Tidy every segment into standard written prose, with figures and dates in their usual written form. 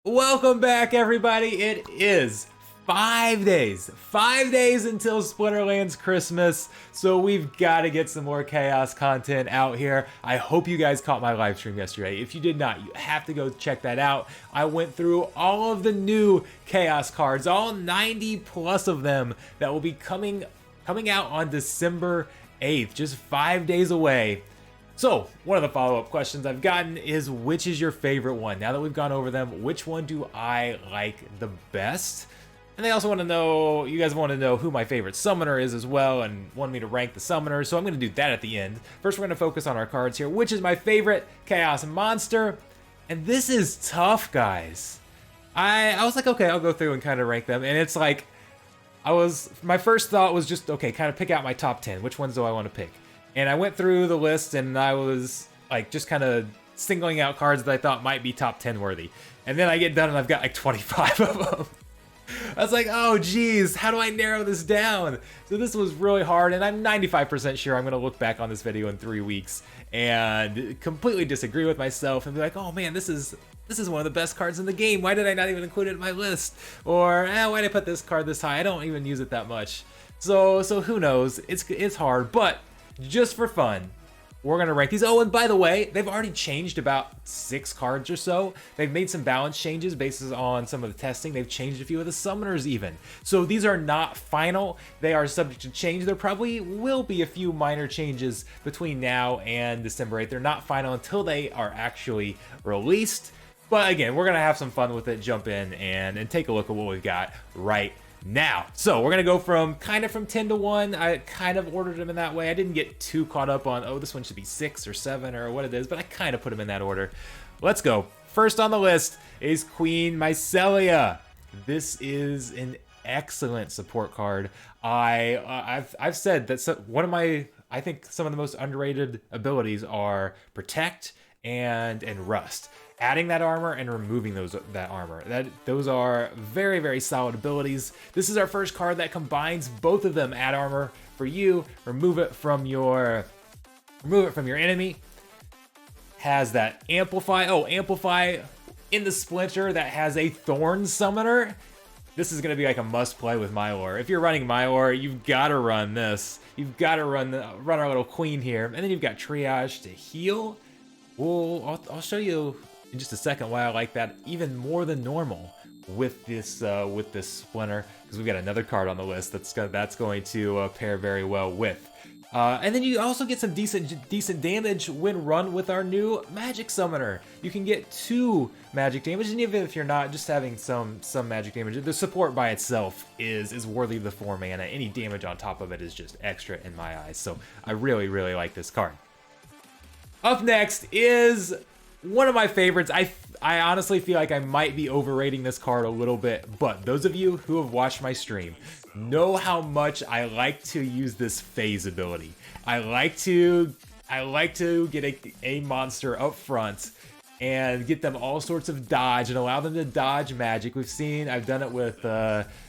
Welcome back, everybody. It is 5 days until Splinterlands Christmas, so we've got to get some more Chaos content out here. I hope you guys caught my live stream yesterday. If you did not, you have to go check that out. I went through all of the new Chaos cards, all 90 plus of them that will be coming out on December 8th, just 5 days away. So, one of the follow-up questions I've gotten is, which is your favorite one? Now that we've gone over them, which one do I like the best? And they also want to know, you guys want to know who my favorite summoner is as well, and want me to rank the summoners, so I'm going to do that at the end. First, we're going to focus on our cards here. Which is my favorite Chaos monster? And this is tough, guys. I was like, okay, I'll go through and kind of rank them, and it's like, my first thought was just, okay, kind of pick out my top 10. Which ones do I want to pick? And I went through the list and I was like just kind of singling out cards that I thought might be top 10 worthy. And then I get done and I've got like 25 of them. I was like, oh geez, how do I narrow this down? So this was really hard, and I'm 95% sure I'm gonna look back on this video in 3 weeks and completely disagree with myself and be like, oh man, this is one of the best cards in the game. Why did I not even include it in my list? Or why did I put this card this high? I don't even use it that much. So who knows? It's hard, but just for fun, we're gonna rank these. Oh, and by the way, they've already changed about 6 cards or so. They've made some balance changes based on some of the testing. They've changed a few of the summoners even. So these are not final. They are subject to change. There probably will be a few minor changes between now and December 8th. They're not final until they are actually released. But again, we're gonna have some fun with it, jump in and take a look at what we've got right now. So we're gonna go from 10 to 1. I kind of ordered them in that way. I didn't get too caught up on, oh, this one should be 6 or 7 or what it is, but I kind of put them in that order. Let's go. First on the list is Queen Mycelia. This is an excellent support card. I've said that one of my, I think some of the most underrated abilities are Protect and Rust. Adding that armor and removing that armor. Those are very, very solid abilities. This is our first card that combines both of them. Add armor for you, remove it from your enemy. Has that amplify. Oh, amplify in the Splinter that has a Thorn summoner. This is gonna be like a must play with Mycelia. If you're running Mycelia, you've gotta run this. You've gotta run our little queen here. And then you've got Triage to heal. Well, I'll show you in just a second why I like that even more than normal with this Splinter, because we've got another card on the list that's going to pair very well with. And then you also get some decent damage when run with our new magic summoner. You can get 2 magic damage, and even if you're not just having some magic damage, the support by itself is worthy of the 4 mana. Any damage on top of it is just extra in my eyes. So I really, really like this card. Up next is one of my favorites. I honestly feel like I might be overrating this card a little bit, but those of you who have watched my stream know how much I like to use this phase ability. I like to get a monster up front and get them all sorts of dodge and allow them to dodge magic. I've done it with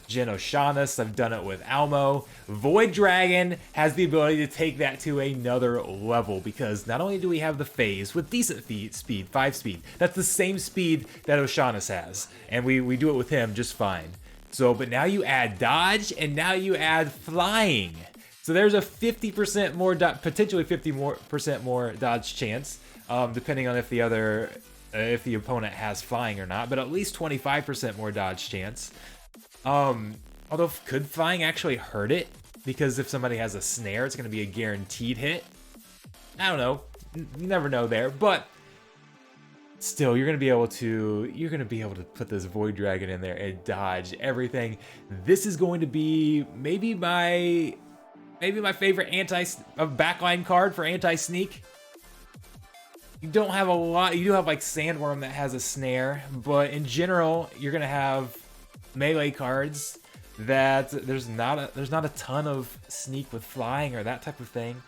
Jin Oshanis, I've done it with Almo. Void Dragon has the ability to take that to another level, because not only do we have the phase with decent speed, 5 speed, that's the same speed that Oshanis has, and we do it with him just fine. So, but now you add dodge, and now you add flying. So there's a 50% more, potentially 50% more dodge chance, depending on if the opponent has flying or not, but at least 25% more dodge chance. Although could flying actually hurt it? Because if somebody has a snare, it's going to be a guaranteed hit. I don't know. You never know there, but still, you're going to be able to put this Void Dragon in there and dodge everything. This is going to be maybe my favorite backline card for anti-sneak. You don't have a lot. You do have like Sandworm that has a snare, but in general, you're gonna have melee cards that there's not a ton of sneak with flying or that type of thing.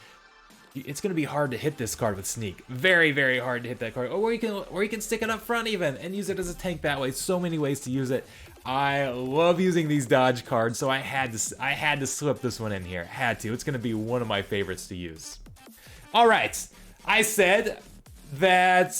It's gonna be hard to hit this card with sneak. Very, very hard to hit that card. Or you can stick it up front even and use it as a tank that way. So many ways to use it. I love using these dodge cards, so I had to slip this one in here. Had to. It's gonna be one of my favorites to use. All right, I said that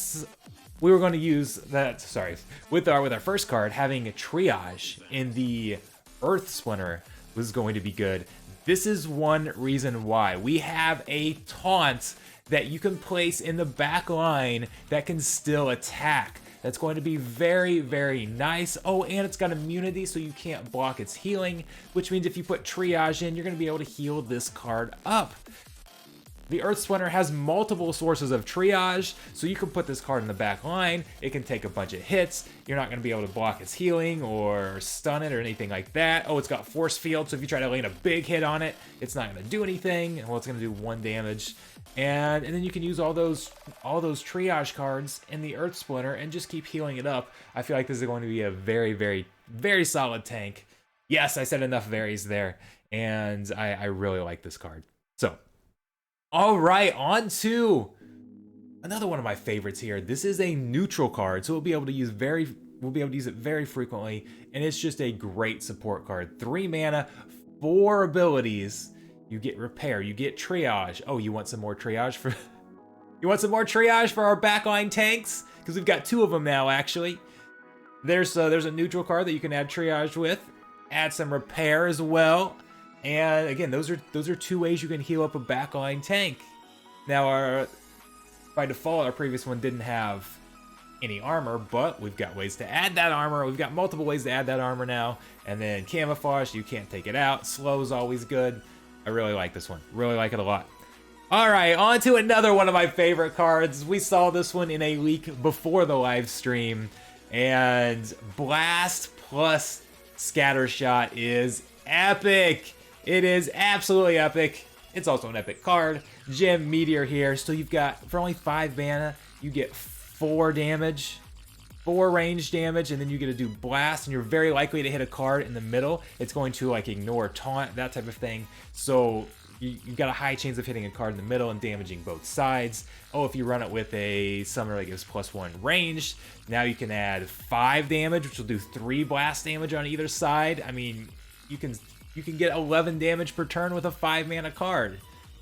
we were going to use that, sorry, with our first card, having a triage in the Earth Splinter was going to be good. This is one reason why. We have a taunt that you can place in the back line that can still attack. That's going to be very, very nice. Oh, and it's got immunity, so you can't block its healing, which means if you put triage in, you're going to be able to heal this card up. The Earth Splinter has multiple sources of triage, so you can put this card in the back line. It can take a bunch of hits. You're not going to be able to block its healing or stun it or anything like that. Oh, it's got force field, so if you try to land a big hit on it, it's not going to do anything. Well, it's going to do 1 damage. And then you can use all those triage cards in the Earth Splinter and just keep healing it up. I feel like this is going to be a very, very, very solid tank. Yes, I said enough varies there, and I really like this card. So, all right, on to another one of my favorites here. This is a neutral card, so we'll be able to use it very frequently, and it's just a great support card. 3 mana, 4 abilities. You get repair, you get triage. Oh, you want some more triage for you want some more triage for our backline tanks? Because we've got 2 of them now, actually. There's a neutral card that you can add triage with. Add some repair as well. And again, those are 2 ways you can heal up a backline tank. Now, by default, our previous one didn't have any armor, but we've got ways to add that armor. We've got multiple ways to add that armor now. And then camouflage, you can't take it out. Slow is always good. I really like this one. Really like it a lot. All right, on to another one of my favorite cards. We saw this one in a leak before the live stream. And Blast plus Scattershot is epic. It is absolutely epic. It's also an epic card. Gem Meteor here. So you've got, for only 5 mana, you get 4 damage, 4 range damage, and then you get to do Blast, and you're very likely to hit a card in the middle. It's going to like ignore taunt, that type of thing. So you've got a high chance of hitting a card in the middle and damaging both sides. Oh, if you run it with a summoner that gives +1 range, now you can add 5 damage, which will do 3 blast damage on either side. I mean, you can get 11 damage per turn with a 5 mana card.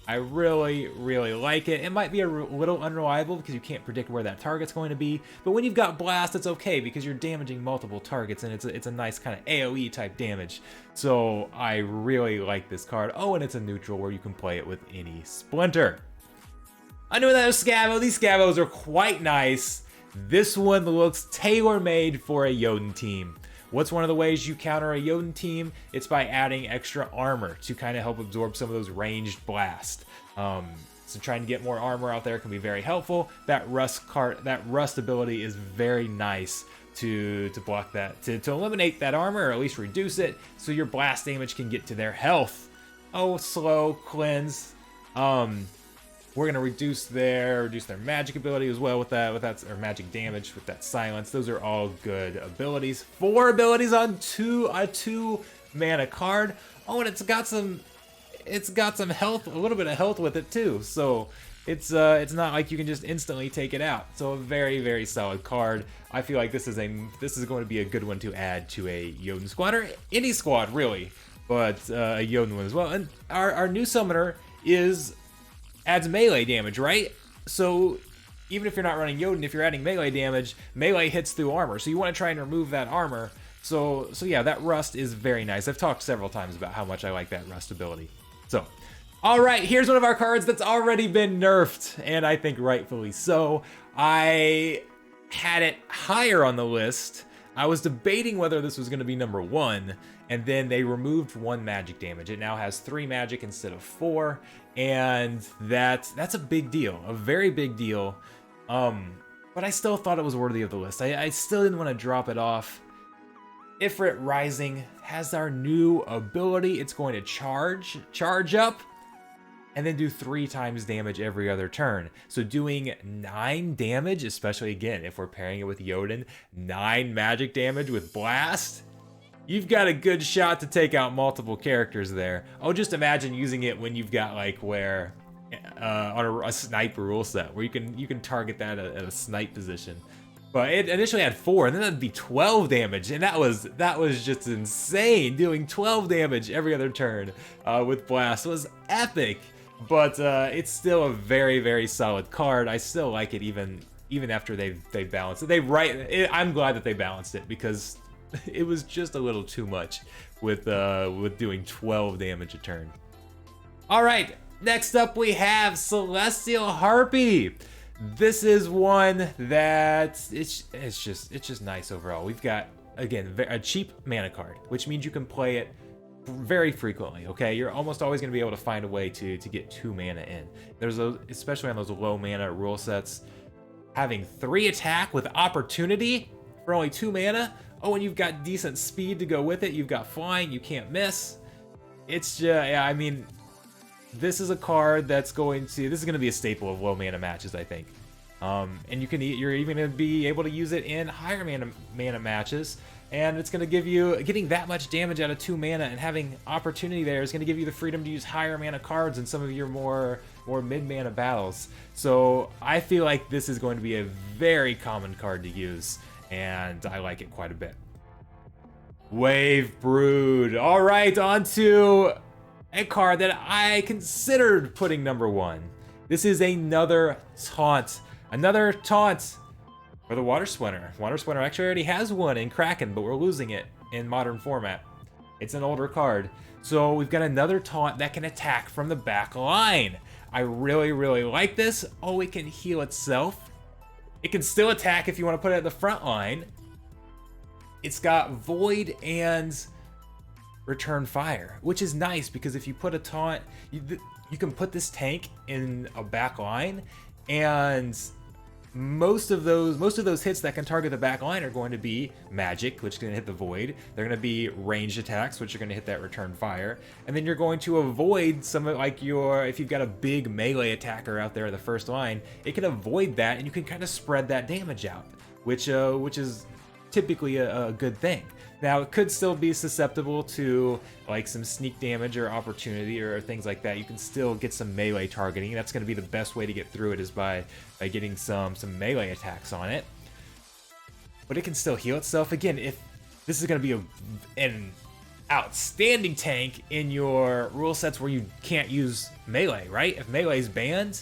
I really, really like it. It might be a little unreliable because you can't predict where that target's going to be, but when you've got Blast, it's okay because you're damaging multiple targets, and it's a nice kind of AoE type damage. So I really like this card. Oh, and it's a neutral where you can play it with any Splinter. I know that was Scavo. These Scavos are quite nice. This one looks tailor-made for a Jotun team. What's one of the ways you counter a Jotun team? It's by adding extra armor to kind of help absorb some of those ranged blast. So trying to get more armor out there can be very helpful. That rust ability is very nice to block that, to eliminate that armor, or at least reduce it, so your blast damage can get to their health. Oh, slow cleanse. We're gonna reduce their magic ability as well with that, or magic damage with that silence. Those are all good abilities. 4 abilities on a 2 mana card. Oh, and it's got some health, a little bit of health with it too. So it's not like you can just instantly take it out. So a very, very solid card. I feel like this is going to be a good one to add to a Jotun squad, or any squad really, but a Jotun one as well. And our new summoner adds melee damage, right? So even if you're not running Jotun, if you're adding melee damage, melee hits through armor. So you want to try and remove that armor. So yeah, that rust is very nice. I've talked several times about how much I like that rust ability. So, all right, here's one of our cards that's already been nerfed, and I think rightfully so. I had it higher on the list. I was debating whether this was going to be number 1, and then they removed 1 magic damage. It now has 3 magic instead of 4, and that's a big deal, a very big deal. But I still thought it was worthy of the list. I still didn't want to drop it off. Ifrit Rising has our new ability. It's going to charge up, and then do 3 times damage every other turn. So doing 9 damage, especially again, if we're pairing it with Jotun, 9 magic damage with Blast, you've got a good shot to take out multiple characters there. Oh, just imagine using it when you've got like on a snipe rule set where you can target that at a snipe position. But it initially had 4, and then that'd be 12 damage, and that was just insane. Doing 12 damage every other turn with Blast was epic. But it's still a very, very solid card. I still like it even even after they've balanced it. I'm glad that they balanced it, because it was just a little too much with doing 12 damage a turn. All right, next up we have Celestial Harpy. This is one that it's just nice overall. We've got, again, a cheap mana card, which means you can play it very frequently. Okay, you're almost always going to be able to find a way to get 2 mana in. There's those, especially on those low mana rule sets, having 3 attack with opportunity for only 2 mana. Oh, and you've got decent speed to go with it. You've got flying. You can't miss. It's just, yeah, I mean, this is a card that's this is going to be a staple of low mana matches, I think. And you're even going to be able to use it in higher mana matches, and it's going to give you, getting that much damage out of 2 mana and having opportunity there is going to give you the freedom to use higher mana cards in some of your more mid mana battles. So I feel like this is going to be a very common card to use, and I like it quite a bit. Wave Brood. All right, on to a card that I considered putting number 1. This is another taunt. Another taunt for the Water Splinter. Water Splinter actually already has one in Kraken, but we're losing it in modern format. It's an older card. So we've got another taunt that can attack from the back line. I really, really like this. Oh, it can heal itself. It can still attack if you want to put it at the front line. It's got Void and Return Fire, which is nice because if you put a taunt, you can put this tank in a back line, and most of those hits that can target the back line are going to be magic, which is going to hit the Void. They're going to be ranged attacks, which are going to hit that Return Fire, and then you're going to avoid some of, like, if you've got a big melee attacker out there in the first line, it can avoid that, and you can kind of spread that damage out, which is typically a good thing. Now, it could still be susceptible to like some sneak damage or opportunity or things like that. You can still get some melee targeting. That's going to be the best way to get through it, is by getting some melee attacks on it. But it can still heal itself. Again, if this is going to be an outstanding tank in your rule sets where you can't use melee, right? If melee's banned,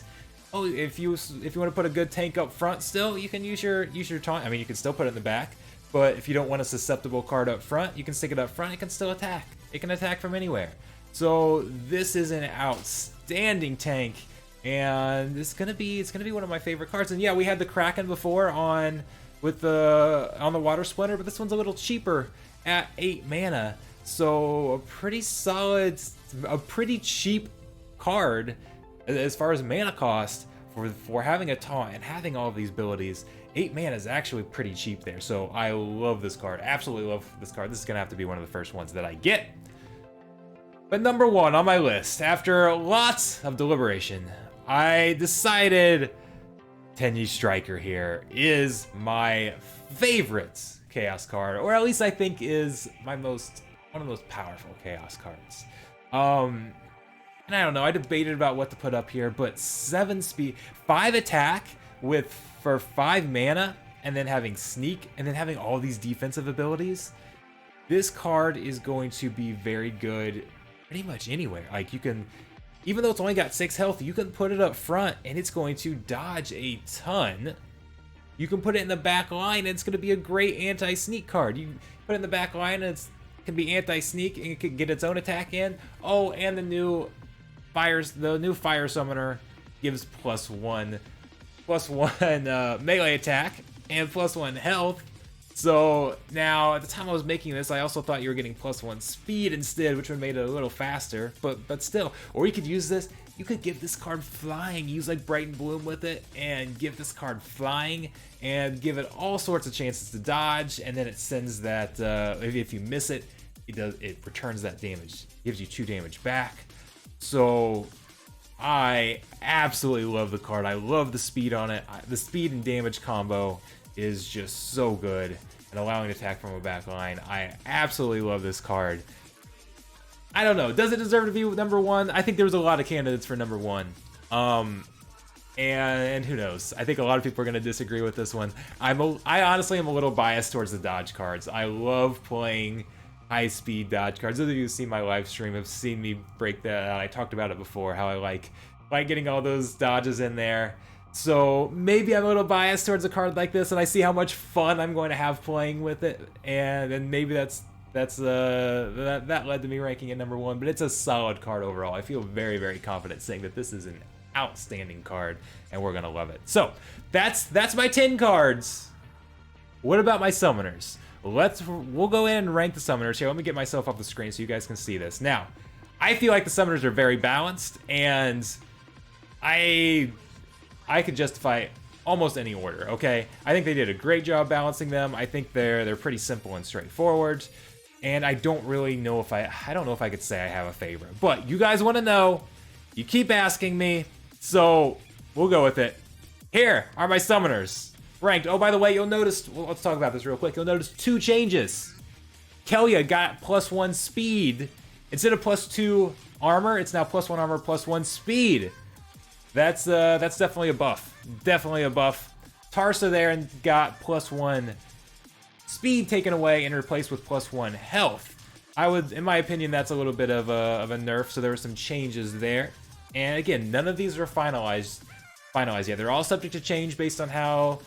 oh, if you want to put a good tank up front, still you can use your taunt. I mean, you can still put it in the back. But if you don't want a susceptible card up front, you can stick it up front. It can still attack. It can attack from anywhere. So this is an outstanding tank, and it's gonna be one of my favorite cards. And yeah, we had the Kraken before on the Water Splinter, but this one's a little cheaper at 8 mana. So a pretty solid, a pretty cheap card as far as mana cost for having a taunt and having all of these abilities. 8 mana is actually pretty cheap there, so I love this card. Absolutely love this card. This is gonna have to be one of the first ones that I get. But number 1 on my list, after lots of deliberation, I decided Tenu Striker here is my favorite Chaos card, or at least I think is one of the most powerful Chaos cards. And I don't know, I debated about what to put up here, but 7 speed, 5 attack for 5 mana, and then having sneak, and then having all these defensive abilities. This card is going to be very good pretty much anywhere. Like, you can, even though it's only got 6 health, you can put it up front and it's going to dodge a ton. You can put it in the back line and it's going to be a great anti-sneak card. You put it in the back line and it can be anti-sneak and it can get its own attack in. Oh, and the new fire summoner gives +1 melee attack and +1 health. So now, at the time I was making this, I also thought you were getting +1 speed instead, which would have made it a little faster, but still. Or you could use this, you could give this card flying, use like Bright and Bloom with it, and give this card flying, and give it all sorts of chances to dodge, and then it sends that, if you miss it, it returns that damage, gives you 2 damage back. So I absolutely love the card. I love the speed on it. The speed and damage combo is just so good, and allowing attack from a back line. I absolutely love this card. I don't know, does it deserve to be number 1? I think there was a lot of candidates for number 1. And who knows? I think a lot of people are going to disagree with this one. I honestly am a little biased towards the dodge cards. I love playing high-speed dodge cards. Those of you who see my live stream have seen me break that out. I talked about it before, how I like getting all those dodges in there. So maybe I'm a little biased towards a card like this, and I see how much fun I'm going to have playing with it, and then maybe that led to me ranking it number 1. But it's a solid card overall. I feel very, very confident saying that this is an outstanding card, and we're gonna love it. So that's my 10 cards. What about my summoners? We'll go in and rank the summoners here. Let me get myself off the screen so you guys can see this. Now, I feel like the summoners are very balanced, and I could justify almost any order, okay? I think they did a great job balancing them. I think they're pretty simple and straightforward. And I don't really know if I don't know if I could say I have a favorite. But you guys want to know. You keep asking me. So we'll go with it. Here are my summoners. Ranked. Oh, by the way, you'll notice, well, let's talk about this real quick. You'll notice 2 changes. Kellya got +1 speed. Instead of +2 armor, it's now +1 armor, +1 speed. That's definitely a buff. Definitely a buff. Tarsa there and got +1 speed taken away and replaced with +1 health. In my opinion, that's a little bit of a nerf, so there were some changes there. And again, none of these are finalized yet. They're all subject to change based on how,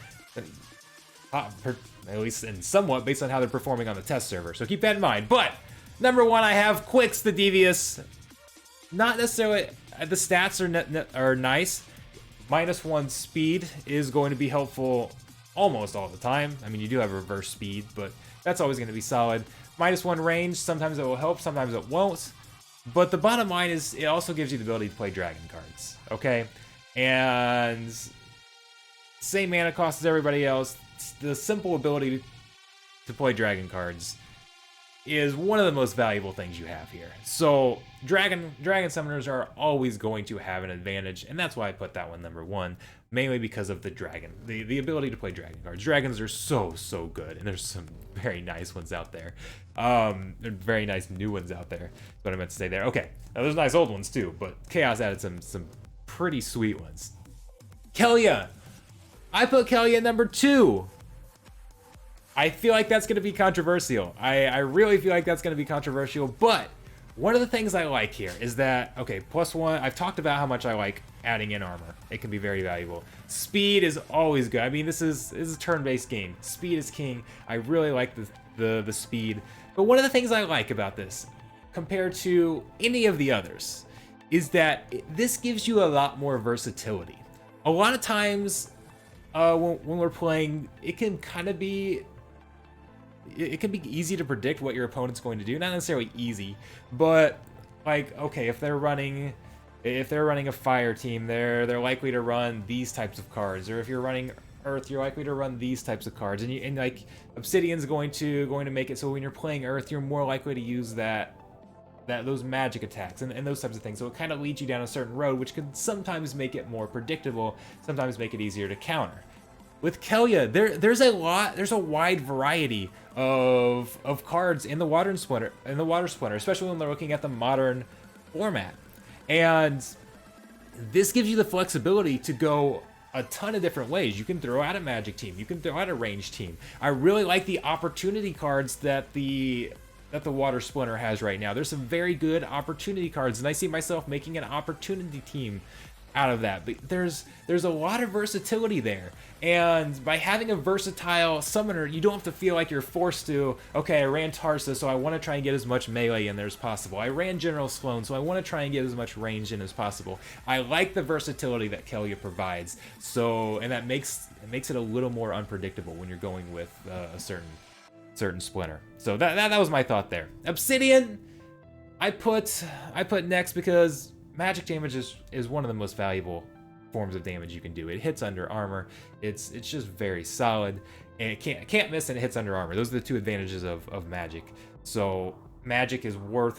at least in somewhat, based on how they're performing on the test server. So keep that in mind. But number 1, I have Quix the Devious. Not necessarily, the stats are nice. -1 speed is going to be helpful almost all the time. I mean, you do have reverse speed, but that's always going to be solid. -1 range, sometimes it will help, sometimes it won't. But the bottom line is it also gives you the ability to play dragon cards, okay? And same mana cost as everybody else. The simple ability to play dragon cards is one of the most valuable things you have here. So dragon summoners are always going to have an advantage, and that's why I put that one number 1, mainly because of the dragon, the ability to play dragon cards. Dragons are so good, and there's some very nice ones out there. Very nice new ones out there. That's what I meant to say there. Okay, now there's nice old ones too, but Chaos added some pretty sweet ones. Kellya, I put Kellya number 2. I feel like that's going to be controversial. I really feel like that's going to be controversial, but one of the things I like here is that, okay, +1, I've talked about how much I like adding in armor. It can be very valuable. Speed is always good. I mean, this is a turn-based game. Speed is king. I really like the speed. But one of the things I like about this, compared to any of the others, is that this gives you a lot more versatility. A lot of times, when we're playing, it can be easy to predict what your opponent's going to do. Not necessarily easy, but like, okay, if they're running a fire team, they're likely to run these types of cards. Or if you're running earth, you're likely to run these types of cards. And like Obsidian's going to make it so when you're playing earth, you're more likely to use those magic attacks and those types of things. So it kind of leads you down a certain road, which can sometimes make it more predictable, sometimes make it easier to counter. With Kellya, there's a wide variety of cards in the Water Splinter, especially when they're looking at the modern format. And this gives you the flexibility to go a ton of different ways. You can throw out a magic team, you can throw out a range team. I really like the opportunity cards that the Water Splinter has right now. There's some very good opportunity cards, and I see myself making an opportunity team out of that. But there's a lot of versatility there, and by having a versatile summoner, you don't have to feel like you're forced to, okay, I ran Tarsa, so I want to try and get as much melee in there as possible. I ran General Sloan, so I want to try and get as much range in as possible. I like the versatility that Kellya provides, and that makes it a little more unpredictable when you're going with a certain splinter. So that was my thought there. Obsidian, I put next because magic damage is one of the most valuable forms of damage you can do. It hits under armor. It's just very solid, and it can't miss, and it hits under armor. Those are the two advantages of magic. So magic is more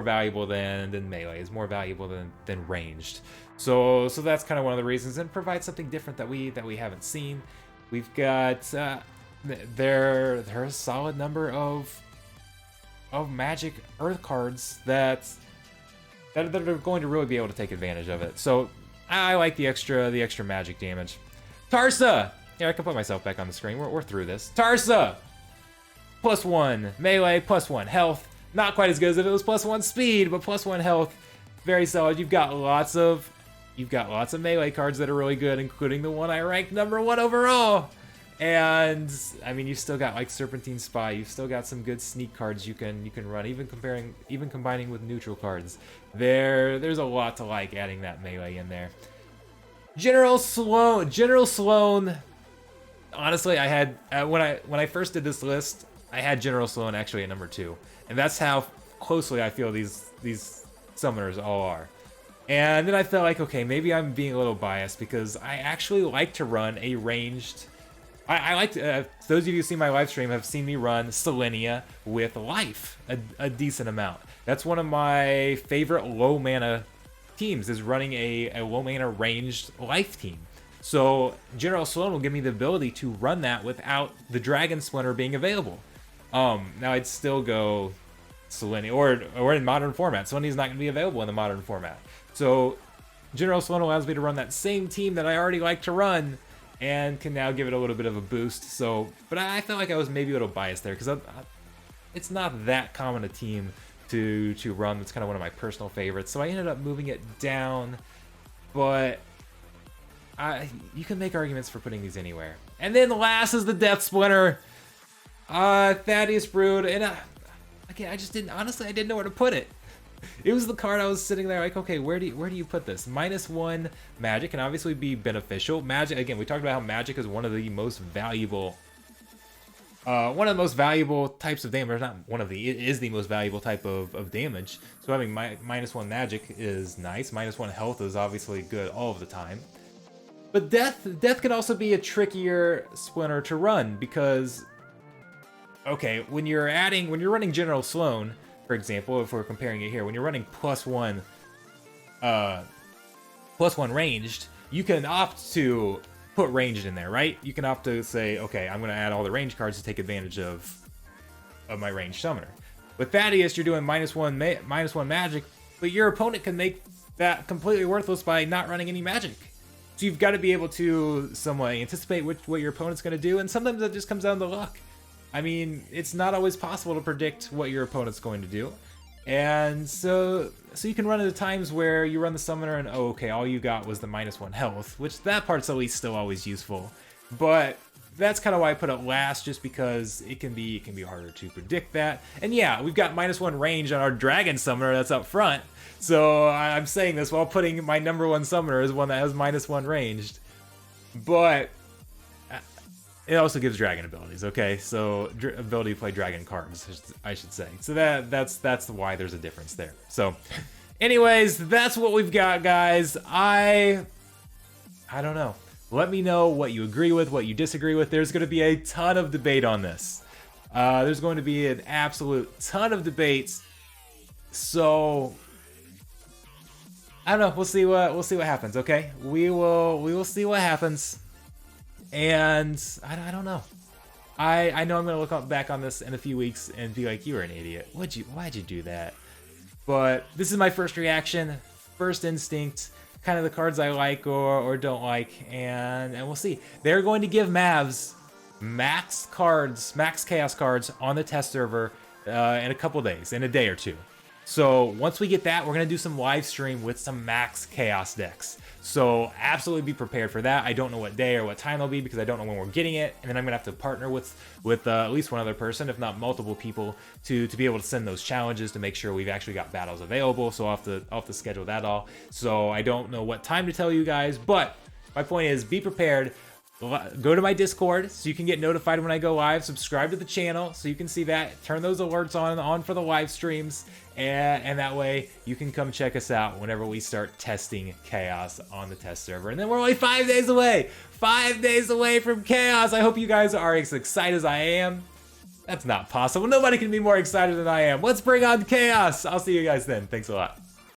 valuable than melee. Is more valuable than ranged. So that's kind of one of the reasons, and provides something different that we haven't seen. We've got there are a solid number of magic earth cards that are going to really be able to take advantage of it. So I like the extra magic damage. Tarsa! Here, I can put myself back on the screen. We're through this. Tarsa! +1 melee, +1 health. Not quite as good as if it was +1 speed, but +1 health. Very solid. You've got lots of you've got lots of melee cards that are really good, including the one I ranked #1 overall. And I mean, you've still got like Serpentine Spy. You've still got some good sneak cards you can run, even combining with neutral cards. There's a lot to like adding that melee in there. General Sloan. Honestly, I had when I first did this list, I had General Sloan actually at #2, and that's how closely I feel these summoners all are. And then I felt like, okay, maybe I'm being a little biased because I actually like to run a ranged. I like to, those of you who see my live stream have seen me run Selenia with life a decent amount. That's one of my favorite low mana teams, is running a low mana ranged life team. So General Sloan will give me the ability to run that without the Dragon Splinter being available. Now I'd still go Selenia, or in modern format. Selenia's not going to be available in the modern format. So General Sloan allows me to run that same team that I already like to run, and can now give it a little bit of a boost. So, but I felt like I was maybe a little biased there, because it's not that common a team to run. That's kind of one of my personal favorites. So I ended up moving it down, but you can make arguments for putting these anywhere. And then last is the Death Splinter, Thaddeus Brood, and again, I didn't know where to put it. It was the card I was sitting there like, okay, where do you put this? -1 magic can obviously be beneficial. Magic, again, we talked about how magic is one of the most valuable types of damage. It is the most valuable type of damage. So having -1 magic is nice. -1 health is obviously good all of the time. But death can also be a trickier Splinter to run, because okay, when you're running General Sloan, for example, if we're comparing it here, when you're running +1 ranged, you can opt to put ranged in there, right? You can opt to say, okay, I'm going to add all the range cards to take advantage of my ranged summoner. With Thaddeus, you're doing -1 magic, but your opponent can make that completely worthless by not running any magic. So you've got to be able to somewhat anticipate what your opponent's going to do, and sometimes that just comes down to luck. I mean, it's not always possible to predict what your opponent's going to do. And so you can run into times where you run the summoner and, oh, okay, all you got was the -1 health, which that part's at least still always useful. But that's kind of why I put it last, just because it can be harder to predict that. And yeah, we've got -1 range on our Dragon Summoner that's up front. So I'm saying this while putting my #1 summoner as one that has -1 ranged. But it also gives dragon abilities, okay? So ability to play dragon cards, I should say. So that's why there's a difference there. So anyways, that's what we've got, guys. I don't know. Let me know what you agree with, what you disagree with. There's going to be a ton of debate on this. There's going to be an absolute ton of debates. So I don't know. We'll see what happens, okay? We will see what happens. And I don't know. I know I'm gonna look back on this in a few weeks and be like, you were an idiot. Why'd you do that? But this is my first reaction, first instinct, kind of the cards I like or don't like, and we'll see. They're going to give Mavs max chaos cards on the test server in a couple days, in a day or two. So once we get that, we're going to do some live stream with some max chaos decks. So absolutely be prepared for that. I don't know what day or what time it'll be because I don't know when we're getting it. And then I'm going to have to partner with at least one other person, if not multiple people, to be able to send those challenges to make sure we've actually got battles available. So I'll have to schedule that all. So I don't know what time to tell you guys, but my point is be prepared. Go to my Discord so you can get notified when I go live. Subscribe to the channel so you can see that. Turn those alerts on for the live streams. And that way you can come check us out whenever we start testing Chaos on the test server. And then we're only 5 days away. 5 days away from Chaos. I hope you guys are as excited as I am. That's not possible. Nobody can be more excited than I am. Let's bring on Chaos. I'll see you guys then. Thanks a lot.